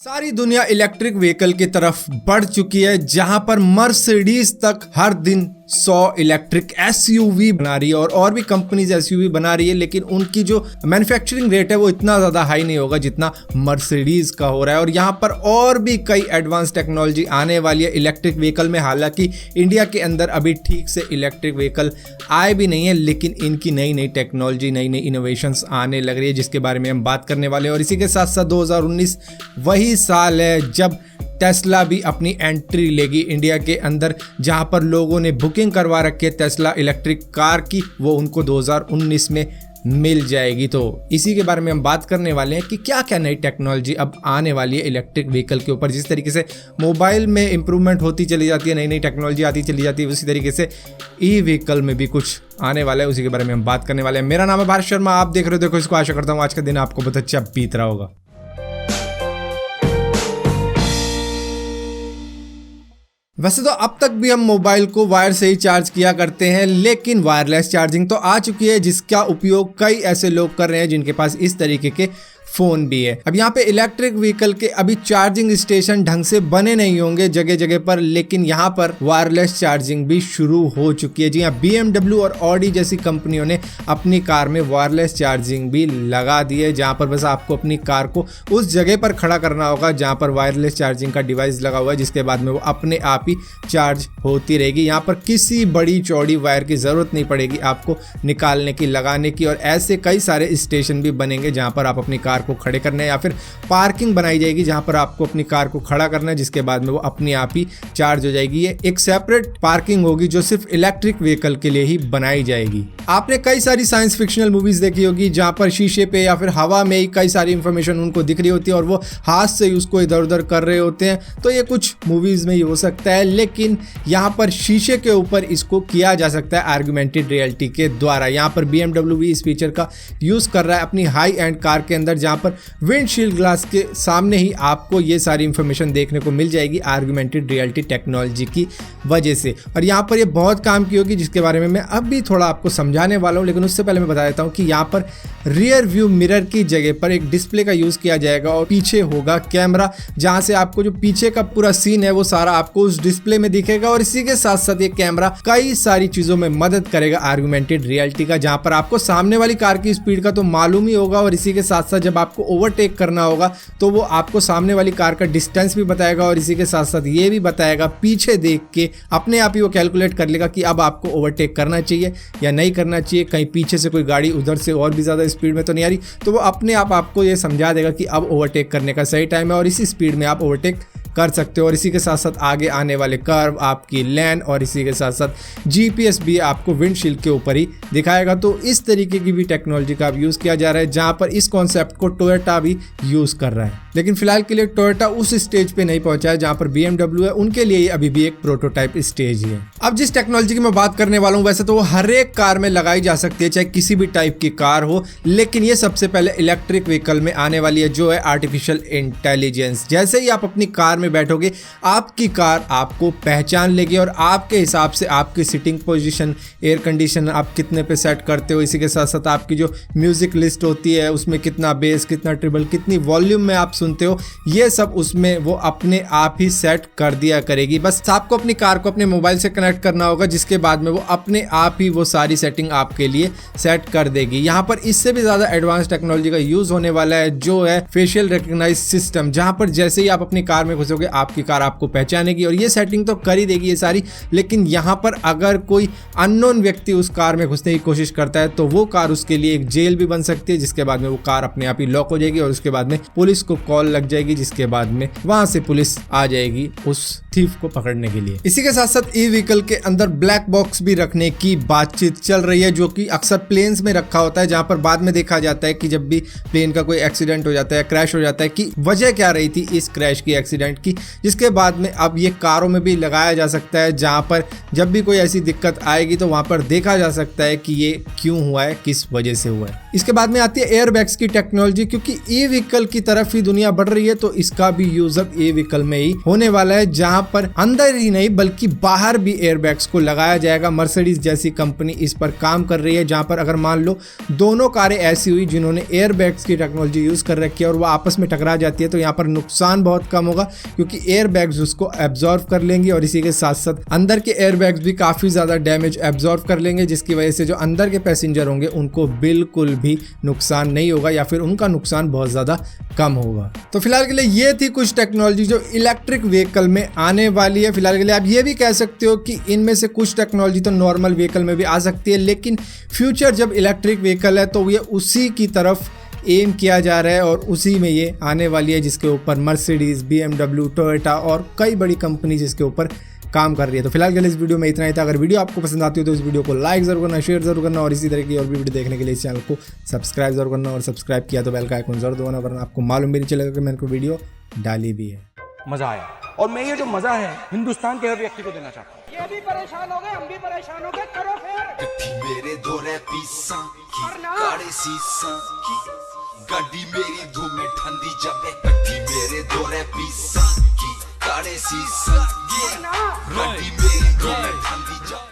सारी दुनिया electric vehicle की तरफ बढ़ चुकी है, जहां पर मर्सिडीज तक हर दिन 100 इलेक्ट्रिक एसयूवी बना रही है और भी कंपनीज एसयूवी बना रही है, लेकिन उनकी जो मैन्युफैक्चरिंग रेट है वो इतना ज़्यादा हाई नहीं होगा जितना मर्सिडीज का हो रहा है। और यहाँ पर और भी कई एडवांस टेक्नोलॉजी आने वाली है इलेक्ट्रिक व्हीकल में। हालांकि इंडिया के अंदर अभी ठीक से इलेक्ट्रिक व्हीकल आए भी नहीं है, लेकिन इनकी नई नई टेक्नोलॉजी, नई नई इनोवेशंस आने लग रही है, जिसके बारे में हम बात करने वाले हैं। और इसी के साथ साथ 2019 वही साल है जब टेस्ला भी अपनी एंट्री लेगी इंडिया के अंदर, जहां पर लोगों ने बुकिंग करवा रखी है टेस्ला इलेक्ट्रिक कार की, वो उनको 2019 में मिल जाएगी। तो इसी के बारे में हम बात करने वाले हैं कि क्या क्या नई टेक्नोलॉजी अब आने वाली है इलेक्ट्रिक व्हीकल के ऊपर। जिस तरीके से मोबाइल में इंप्रूवमेंट होती चली जाती है, नई नई टेक्नोलॉजी आती चली जाती है, उसी तरीके से ई व्हीकल में भी कुछ आने वाला है, उसी के बारे में हम बात करने वाले हैं। मेरा नाम है भारत शर्मा, आप देख रहे हो देखो इसको। आशा करता हूँ आज का दिन आपको बहुत अच्छा बीत रहा होगा। वैसे तो अब तक भी हम मोबाइल को वायर से ही चार्ज किया करते हैं, लेकिन वायरलेस चार्जिंग तो आ चुकी है, जिसका उपयोग कई ऐसे लोग कर रहे हैं जिनके पास इस तरीके के फोन भी है। अब यहाँ पे इलेक्ट्रिक व्हीकल के अभी चार्जिंग स्टेशन ढंग से बने नहीं होंगे जगह जगह पर, लेकिन यहाँ पर वायरलेस चार्जिंग भी शुरू हो चुकी है। जी हाँ, BMW और ऑडी जैसी कंपनियों ने अपनी कार में वायरलेस चार्जिंग भी लगा दी है, जहाँ पर बस आपको अपनी कार को उस जगह पर खड़ा करना होगा जहाँ पर वायरलेस चार्जिंग का डिवाइस लगा हुआ है, जिसके बाद में वो अपने आप ही चार्ज होती रहेगी। यहाँ पर किसी बड़ी चौड़ी वायर की जरूरत नहीं पड़ेगी आपको निकालने की, लगाने की। और ऐसे कई सारे स्टेशन भी बनेंगे जहाँ पर आप अपनी कार को खड़े करना है, या फिर पार्किंग बनाई जाएगी जहां पर आपको अपनी कार को खड़ा करना है, जिसके बाद में वो अपने आप ही चार्ज हो जाएगी। ये एक सेपरेट पार्किंग होगी जो सिर्फ इलेक्ट्रिक व्हीकल के लिए ही बनाई जाएगी। आपने कई सारी साइंस फिक्शनल मूवीज देखी होगी जहां पर शीशे पे या फिर हवा में ही कई सारी इंफॉर्मेशन उनको दिख रही होती है और वो हाथ से ही उसको इधर उधर कर रहे होते हैं। तो ये कुछ मूवीज में ही हो सकता है, लेकिन यहाँ पर शीशे के ऊपर इसको किया जा सकता है आर्गुमेंटेड रियलिटी के द्वारा। यहाँ पर BMW भी इस फीचर का यूज कर रहा है अपनी हाई एंड कार के अंदर, जहां पर विंडशील्ड ग्लास के सामने ही आपको ये सारी इंफॉर्मेशन देखने को मिल जाएगी आर्गुमेंटेड रियलिटी टेक्नोलॉजी की वजह से। और यहाँ पर ये बहुत काम की होगी, जिसके बारे में मैं अब भी थोड़ा आपको समझाने वाला हूँ। लेकिन उससे पहले मैं बता देता हूँ कि यहाँ पर रियर व्यू मिरर की जगह पर एक डिस्प्ले का यूज किया जाएगा और पीछे होगा कैमरा, जहाँ से आपको जो पीछे का पूरा सीन है वो सारा आपको उस डिस्प्ले में दिखेगा। और इसी के साथ साथ ये कैमरा कई सारी चीजों में मदद करेगा आर्गुमेंटेड रियलिटी का, जहाँ पर आपको सामने वाली कार की स्पीड का तो मालूम ही होगा, और इसी के साथ साथ जब आपको ओवरटेक करना होगा तो वो आपको सामने वाली कार का डिस्टेंस भी बताएगा, और इसी के साथ साथ ये भी बताएगा पीछे देख के अपने आप ही वो कैलकुलेट कर लेगा कि अब आपको ओवरटेक करना चाहिए या नहीं करना चाहिए, कहीं पीछे से कोई गाड़ी उधर से और भी ज़्यादा स्पीड में तो नहीं आ रही, तो वो अपने आप आपको ये समझा देगा कि अब ओवरटेक करने का सही टाइम है और इसी स्पीड में आप ओवरटेक कर सकते हो। और इसी के साथ साथ आगे आने वाले कर्व, आपकी लेन, और इसी के साथ साथ GPS भी आपको विंडशील्ड के ऊपर ही दिखाएगा। तो इस तरीके की भी टेक्नोलॉजी का यूज़ किया जा रहा है, जहां पर इस कॉन्सेप्ट को टोयोटा भी यूज़ कर रहा है। लेकिन फिलहाल के लिए टोयोटा उस स्टेज पे नहीं पहुंचा है जहां पर BMW है, उनके लिए अभी भी एक प्रोटोटाइप स्टेज ही है। अब जिस टेक्नोलॉजी की मैं बात करने वाला हूं, वैसे तो वो हर एक कार में लगाई जा सकती है, चाहे किसी भी टाइप की कार हो, लेकिन ये सबसे पहले इलेक्ट्रिक व्हीकल में आने वाली है, जो है आर्टिफिशियल इंटेलिजेंस। जैसे ही आप अपनी कार में बैठोगे, आपकी कार आपको पहचान लेगी और आपके हिसाब से आपकी सिटिंग पोजीशन, एयर कंडीशन आप कितने पे सेट करते हो, इसी के साथ साथ आपकी जो म्यूजिक लिस्ट होती है उसमें कितना बेस, कितना ट्रिबल, कितनी वॉल्यूम में आप सुनते हो, ये सब उसमें वो अपने आप ही सेट कर दिया करेगी। बस आपको अपनी कार को अपने मोबाइल से कनेक्ट करना होगा, जिसके बाद में वो अपने आप ही वो सारी सेटिंग आपके लिए सेट कर देगी। यहाँ पर इससे भी ज्यादा एडवांस टेक्नोलॉजी का यूज होने वाला है, जो है फेशियल रिकॉग्नाइज सिस्टम, जहां पर जैसे ही आप अपनी कार में घुसोगे आपकी कार आपको पहचानेगी। और ये सेटिंग तो कर ही देगी ये सारी, लेकिन यहाँ पर अगर कोई अननोन व्यक्ति उस कार में घुसने की कोशिश करता है तो वो कार उसके लिए एक जेल भी बन सकती है, जिसके बाद में वो कार अपने आप ही लॉक हो जाएगी और उसके बाद में पुलिस को कॉल लग जाएगी, जिसके बाद में वहां से पुलिस आ जाएगी उस थीफ को पकड़ने के लिए। इसी के साथ साथ ई व्हीकल के अंदर ब्लैक बॉक्स भी रखने की बातचीत चल रही है, जो कि अक्सर प्लेन्स में रखा होता है, जहां पर बाद में देखा जाता है कि जब भी प्लेन का कोई एक्सीडेंट हो जाता है, क्रैश हो जाता है, कि वजह क्या रही थी इस क्रैश की, एक्सीडेंट की, जिसके बाद में अब ये कारों में भी लगाया जा सकता है, जहां पर जब भी कोई ऐसी दिक्कत आएगी तो वहां पर देखा जा सकता है कि ये क्यों हुआ है, किस वजह से हुआ है। इसके बाद में आती है एयरबैग्स की टेक्नोलॉजी, क्योंकि ई व्हीकल की तरफ ही दुनिया दुनिया बढ़ रही है तो इसका भी यूज अब ए व्हीकल में ही होने वाला है, जहां पर अंदर ही नहीं बल्कि बाहर भी एयरबैग्स को लगाया जाएगा। मर्सिडीज जैसी कंपनी इस पर काम कर रही है, जहां पर अगर मान लो दोनों कारें ऐसी हुई जिन्होंने एयरबैग्स की टेक्नोलॉजी यूज कर रखी है और वो आपस में टकरा जाती है, तो यहाँ पर नुकसान बहुत कम होगा क्योंकि एयरबैग्स उसको एब्जॉर्व कर लेंगे और इसी के साथ साथ अंदर के एयरबैग्स भी काफी ज्यादा डैमेज एब्जॉर्व कर लेंगे, जिसकी वजह से जो अंदर के पैसेंजर होंगे उनको बिल्कुल भी नुकसान नहीं होगा या फिर उनका नुकसान बहुत ज्यादा कम होगा। तो फिलहाल के लिए ये थी कुछ टेक्नोलॉजी जो इलेक्ट्रिक व्हीकल में आने वाली है। फिलहाल के लिए आप ये भी कह सकते हो कि इनमें से कुछ टेक्नोलॉजी तो नॉर्मल व्हीकल में भी आ सकती है, लेकिन फ्यूचर जब इलेक्ट्रिक व्हीकल है तो ये उसी की तरफ एम किया जा रहा है और उसी में ये आने वाली है, जिसके ऊपर मर्सिडीज, BMW, टोयोटा और कई बड़ी कंपनी जिसके ऊपर काम कर रही है। तो फिलहाल के लिए इस वीडियो में इतना ही था। अगर वीडियो आपको पसंद आती हो तो इस वीडियो को लाइक जरूर करना, शेयर जरूर करना और इसी तरह की और भी वीडियो देखने के लिए इस चैनल को सब्सक्राइब जरूर करना, और सब्सक्राइब किया तो बेल का आइकन जरूर दबाना, वरना आपको मालूम भी नहीं चलेगा कि मैंने कोई वीडियो डाली भी है। मजा आया, और मैं ये जो मजा है हिंदुस्तान के हर व्यक्ति को देना चाहता हूँ। ये भी परेशान हो गए, हम भी परेशान हो गए, करो फिर। मेरे दोरे पीसा की काड़े सीसा की गड्डी मेरी धूमे ठंडी जबे कट्टी मेरे दोरे पीसा की काड़े सीसा की गड्डी